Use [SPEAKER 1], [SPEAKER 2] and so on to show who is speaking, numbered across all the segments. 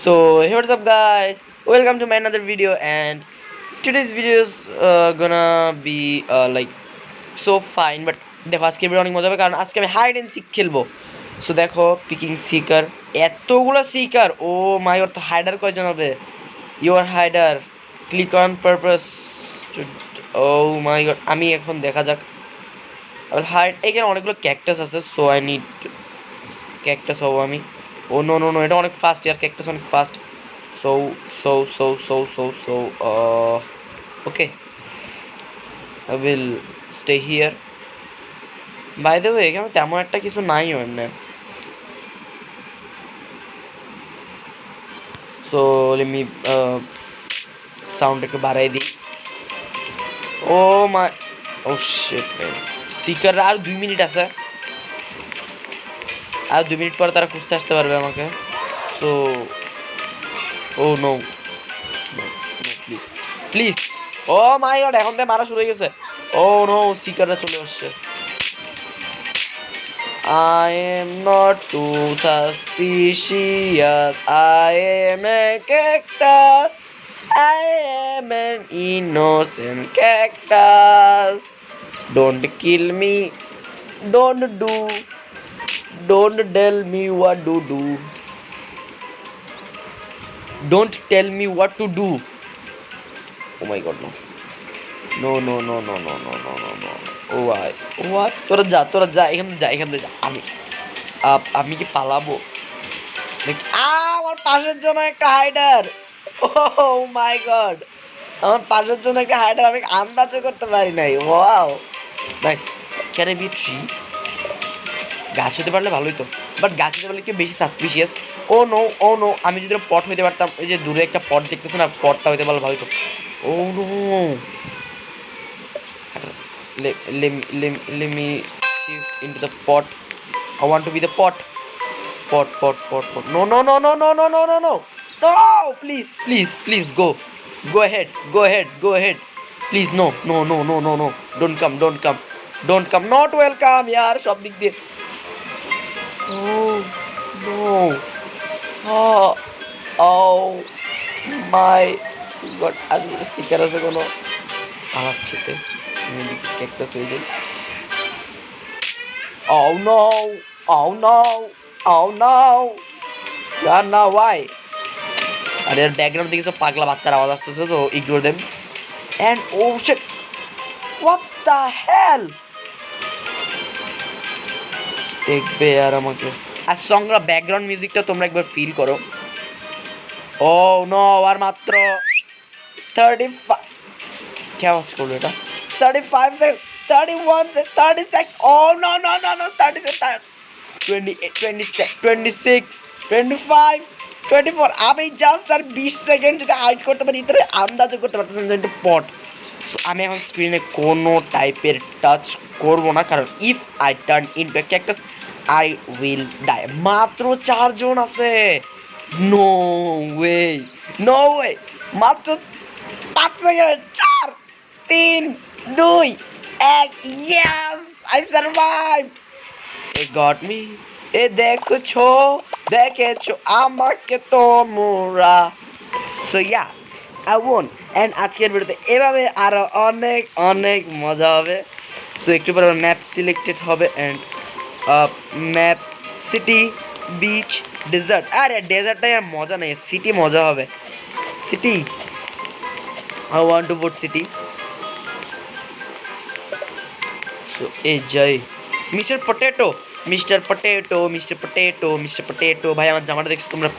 [SPEAKER 1] So hey, what's up guys, welcome to my another video, and today's video is gonna be like so fine, but দেখো আজকে video অনেক মজা হবে কারণ আজকে আমি হাইড এন্ড সিক খেলবো। সো দেখো পিকিং সিকার, এতগুলো সিকার, ও মাই গড, তো হাইডার কয়জন হবে? Your hider, click on purpose, oh my god, আমি এখন দেখা যাক হাইড। এখানে অনেকগুলো ক্যাকটাস আছে, সো আই নিড ক্যাকটাস হবো আমি। ও নো নো নো, এটা অনেক ফাস্ট ইয়ার, ক্যাকটাস অনেক fast. So, okay, I will stay here. By the way, এখানে তেমন একটা কিছু নাই এমনি। So let me sound একটু বাড়াই দিই। Oh my, oh shit man, seeker আর 2 মিনিট আছে, আর 2 মিনিট পর তারা খুঁজতে আসতে পারবে আমাকে। So oh no, no, please, please, oh my god, এখন থেকে মারা শুরু হয়ে গেছে। Oh no, সিকাররা চলে আসছে। I am not too suspicious. I am a cactus. I am an innocent cactus. Don't kill me. Don't do. Don't tell me what to do. Don't tell me what to do. Oh my god, no. No, no, no, no, no, no, no, no, no. Oh, why? What? তোরা যা, এখান থেকে যা। আমি কি পালাবো? আমার পাশের জন্য একটা হাইডার। ও মাই গড, আমার পাশের জন্য একটা হাইডার, আমি আন্দাজও করতে পারি নাই। Wow nice. Can I be tree? গাছ হতে পারলে ভালোই তো, বাট গাছ হতে পারলে কি বেশি সাসপিশিয়াস। ও নো, ও নো, আমি যদি পট হইতে পারতাম, এই যে দূরে একটা পট দেখতেছো না, পটটা হইতে পারলে ভালোই তো। ও no, let me shift into the pot. I want to be the pot. Pot. No, no, no, no, no, no, no, no, no. No, please, go ahead. Please, no. Don't come. Not welcome, yaar. সব দিক দিয়ে। Oh, no. Oh, oh my God. আজকে sticker আছে কোনো? আমার ছেলে cactus হয়ে যায়। Oh no. Oh no. Yeah, now why? আর এর ব্যাকগ্রাউন্ড থেকে সব পাগলা বাচ্চার আওয়াজ আসতেছে, তো ignore them. And oh shit, what the hell, দেখবে আর আমাকে। আর সংগ্রা ব্যাকগ্রাউন্ড মিউজিকটা তোমরা একবার ফিল করো। ও নো, আর মাত্র 35 কে আওয়াজ করলো এটা? 35 second, 31 second, 30 second. Oh no no no no, 30 second, 28, 26, 25, 24। আমি জাস্ট আর 20 সেকেন্ড যদি হাইড করতে পারি, তাহলে আন্দাজও করতে পারতেছেন যে এটা পট। আমি এখন স্ক্রিনে কোনো টাইপের টাচ করবো না, কারণ if I turn into a cactus I will die. মাত্র 4 জন আছে। নো ওয়ে, মাত্র 5 second. 4, 3, 2, 1। Yes, I survive. Ah got me. এ দেখেছো আমাকে তোমরা। So yeah, I won. And আজকের ভিডিওতে এভাবে আরো অনেক মজা হবে। সো একটু পরে ম্যাপ সিলেক্টেড হবে, and map, city, beach, desert. আরে ডেজার্টটাই আর মজা নেই, সিটি মজা হবে। City, I want to vote city. So enjoy Mr Potato. ভাই আমার জামাটা দেখছো তোমরা?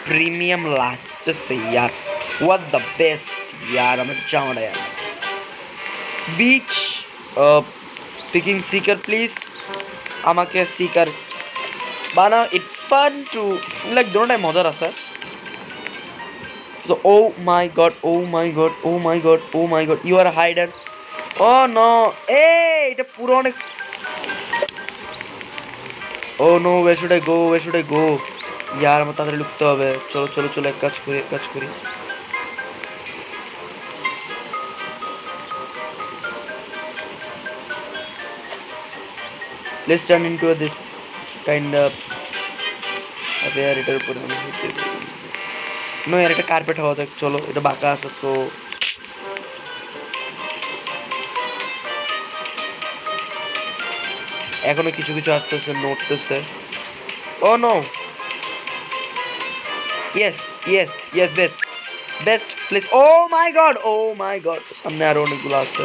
[SPEAKER 1] প্রিমিয়াম লাগতেছে ইয়ার, হোয়াট দ্য বেস্ট ইয়ার আমার জামাটা ইয়ার। বিচ, পিকিং সিকার প্লিজ, আমাকে সিকার বানাও। ইট ফান টু লাইক, দুটোটাই মজার আছে। So, oh my god, you are a hider. Oh no, এটা পুরো অনেক। Oh no, where should I go? ইয়ার আমার তাড়াতাড়ি লুকতে হবে। চলো, এক কাজ করি। Let's turn into this kind of affair, এটার উপরে আমি হতে পারি। নো এর একটা কার্পেট হওয়া যাক, চলো এটা বাঁকা আছে। সো এখনো কিছু কিছু আসতেছে, নড়তেছে। Oh no, yes yes yes, best best please. Oh my god, oh my god, সামনে আরো অনেকগুলো আছে।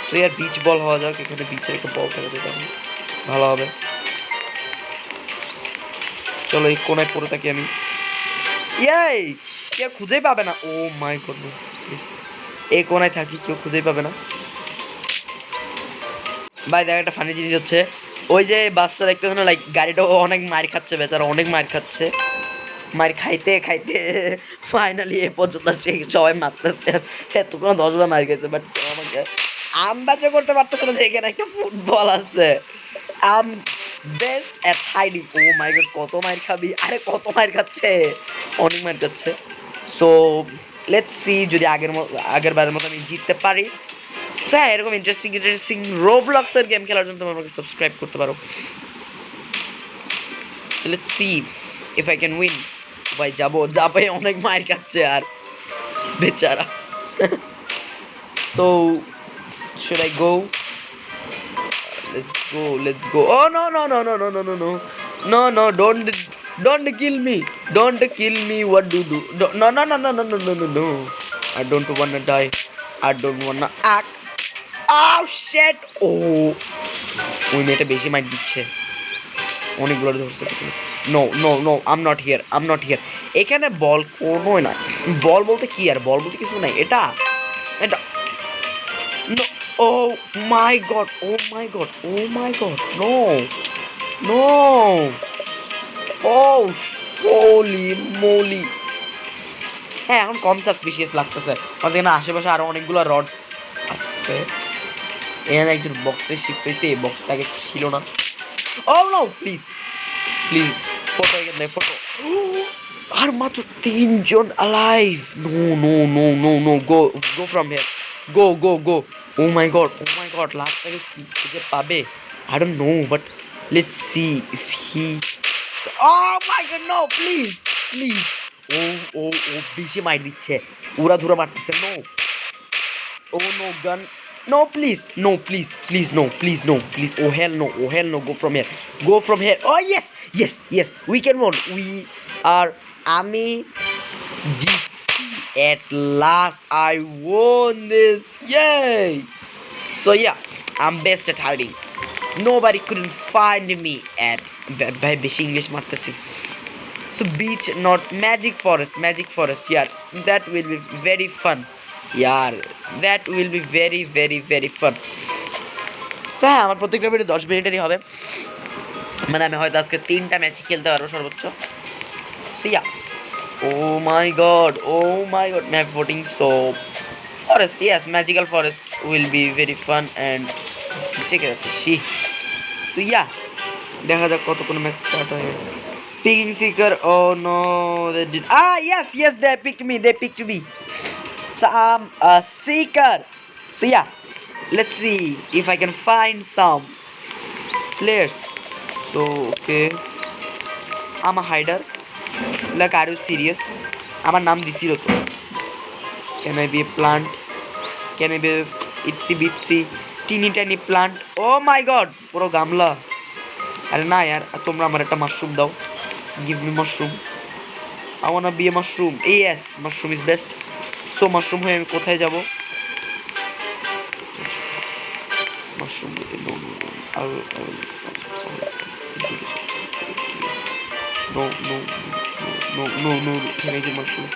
[SPEAKER 1] তো ইয়ার বিচ বল হওয়া যাক, এখানে বিচের একটা বল খেলে দিতাম, ভালো হবে। চলো এই কোনায় পড়ে থাকি আমি। ইয়াই, কেউ খুঁজেই পাবে না। ও মাই গড, এই কোনায় থাকি, কেউ খুঁজেই পাবে না। ভাই দেখ একটা ফানি জিনিস হচ্ছে, ওই যে বাসটা দেখতেছে না, লাইক গাড়িটা অনেক মার খাচ্ছে, বেচারা অনেক মার খাচ্ছে। মার খাইতে খাইতে ফাইনালি এ পর্যন্ত সবাই মারতেছে। এতক্ষণ 10 বার মার গেছে, বাট আমাকে আন্দাজও করতে পারতেছে না যে এখানে একটা ফুটবল আছে। আম best at hiding. O my god, কত মার খাবি, আরে কত মার খাচ্ছে, অনেক মার খাচ্ছে। সো লেটস সি যদি আগের বারের মতো আমি জিততে পারি। হ্যাঁ, এরকম ইন্টারেস্টিং ইন্টারেস্টিং রোবলক্সের গেম খেলার জন্য তোমরা আমাকে সাবস্ক্রাইব করতে পারো। Let's see if I can win. ভাই যাবো, যাবে অনেক মায়ের খাচ্ছে আর বেচারা। So should I go? Let's go. Oh no no no no no no no no no no, don't kill me, don't kill me, what do no no no no no no no no no, I don't wanna die, I don't wanna act. Oh shit, oh ওই মেয়েটা বেশি মাইট দিচ্ছে, অনেকগুলো ধরছে। No no no, I'm not here, I'm not here. এখানে বল কোনোই না, বল বলতে কি আর, বল বলতে কিছু নাই। এটা এটা no, O my god, oh my god, oh my god, no no, ও হোলি মোলি। হ্যাঁ এখন কম সাসপিশিয়াস লাগতেছে, কারণ এখানে আশেপাশে আরো অনেকগুলো রড আসছে। এখানে একজন বক্সে শিফট হয়েছে, এই বক্সটাকে ছিল না। Oh no please please, photo এখানে ফটো। আর মাত্র 3 জন alive. No no no no no, go go from here, go go go. Oh my god, oh my god, লাস্টটাকে কি খুঁজে পাবে? I don't know, but let's see if he. Oh my god, no please please. Oh oh oh বেশি মাইর দিচ্ছে, উড়া ধুরা মারতেছে। No, oh no gun, no please, no please, please no, please no, please, oh hell no, oh hell no, go from here, go from here. Oh yes yes yes, we can win, we are, আমি জিতছি, at last I won this, yay. So yeah, I'm best at hiding, nobody couldn't find me at ভাই বেশি English মারতেছি। So beach, not magic forest, yeah, that will be very fun, yeah, that will be very very very fun. So হ্যাঁ, আমার প্রত্যেকটা video 10 মিনিটেরই হবে, মানে আমি হয়তো আজকে 3টা ম্যাচ খেলতে পারবো সর্বোচ্চ। So yeah, oh my god, map voting. So forest, yes, magical forest will be very fun and check it out. So yeah, দেখা যাক কতক্ষণ ম্যাচ স্টার্ট হয়। Picking seeker, oh no, they did, yes yes, they picked me. So I'm a seeker. So yeah, let's see if I can find some players. So okay, I'm a hider, like are you serious? আমার নাম দিছিল তো, can I be a plant, can I be a itsy bitsy teeny tiny plant? Oh my god, পুরো গামলা। আরে না यार, তোমরা আমার একটা মাশরুম দাও, give me mushroom, I wanna be a mushroom. Yes, mushroom is best. So mushroom হয়ে আমি কোথায় যাব? Mushroom, no no no, I will no no no no no, can I get mushroom?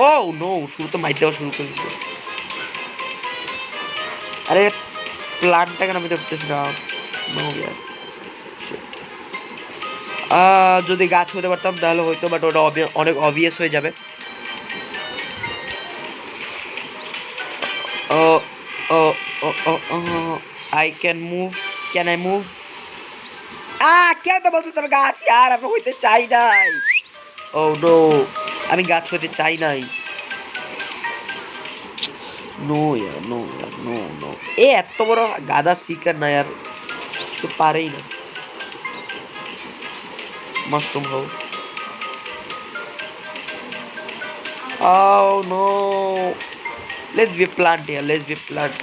[SPEAKER 1] Oh no, শুরু তো মাইর দেওয়া শুরু করে দিছে। আরে প্লান্টটা কেন আমি ধরতেছি না? নো ইয়ার, যদি গাছ হতে পারতাম তাহলে হয়তো, বাট ওটা অনেক অবভিয়াস হয়ে যাবে। Oh, I can move. Can I move? কেন তো বলছো তোর গাছ? ইয়ার আমি হইতে চাই নাই। Oh no, আমি গাছ হইতে চাই নাই। No yaar, no yaar, no no. এত বড় গাদা সিকার না यार, তো পারেই না। মাশরুম হোক। Oh no. Let's be plant here. Let's be plant.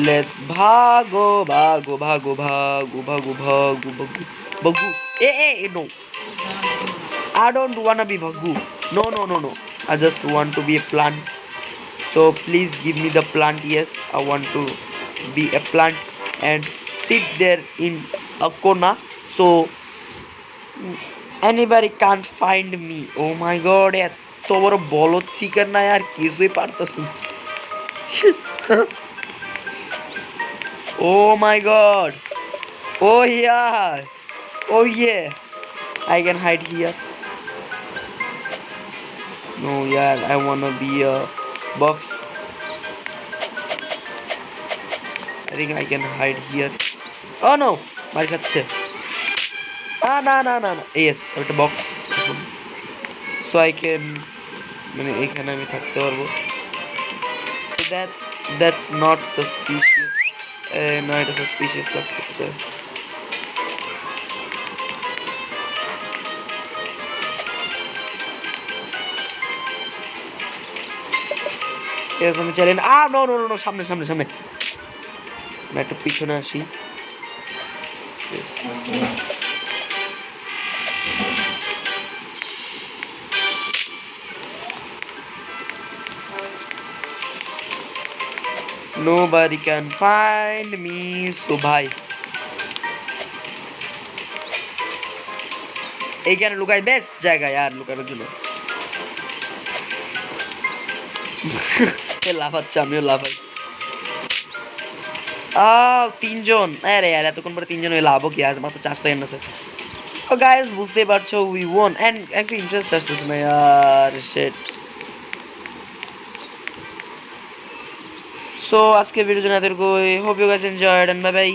[SPEAKER 1] Let's bhago, bhago, bhago, bhago, bhago, bhago, bhago, bhago. No. I don't wanna be bhagu. No, no, no, no. I just want to be a plant. So please give me the plant. Yes, I want to be a plant and sit there in a corner. So anybody can't find me. Oh my god, এত বড় বলদ শিকার নাই আর কিছুই পারতাছি। Oh my god. Oh yeah. Oh yeah. I can hide here. No, yeah, I wanna be a box. I think I can hide here. Oh no, মার খাচ্ছে। না না না না, yes, একটা বক্স। So I can, মানে এখানে আমি থাকতে পারবো। So that's not suspicious. No, এটা suspicious লাগতেছে। এরকম চ্যালেঞ্জ নো নো নো, সামনে সামনে সামনে। না, একটু পিছনে আসি। Nobody can find me. So ভাই এইখানে লুকাই, বেস্ট জায়গায় আর লুকানোর জন্য। লাফাচ্ছে, আমিও লাফাই। তিনজন, আরে यार এতক্ষণ পরে তিনজন হয়ে লাভও কি, আজ মাত্র 4 সেকেন্ড আছে। তো গাইস বুঝতেই পারছো উই ওয়ান। এন্ড একটা ইন্টারেস্ট আসতেছে না यार, শিট। সো আজকে ভিডিও জন্য এতটুকুই। Hope you guys enjoyed and bye by.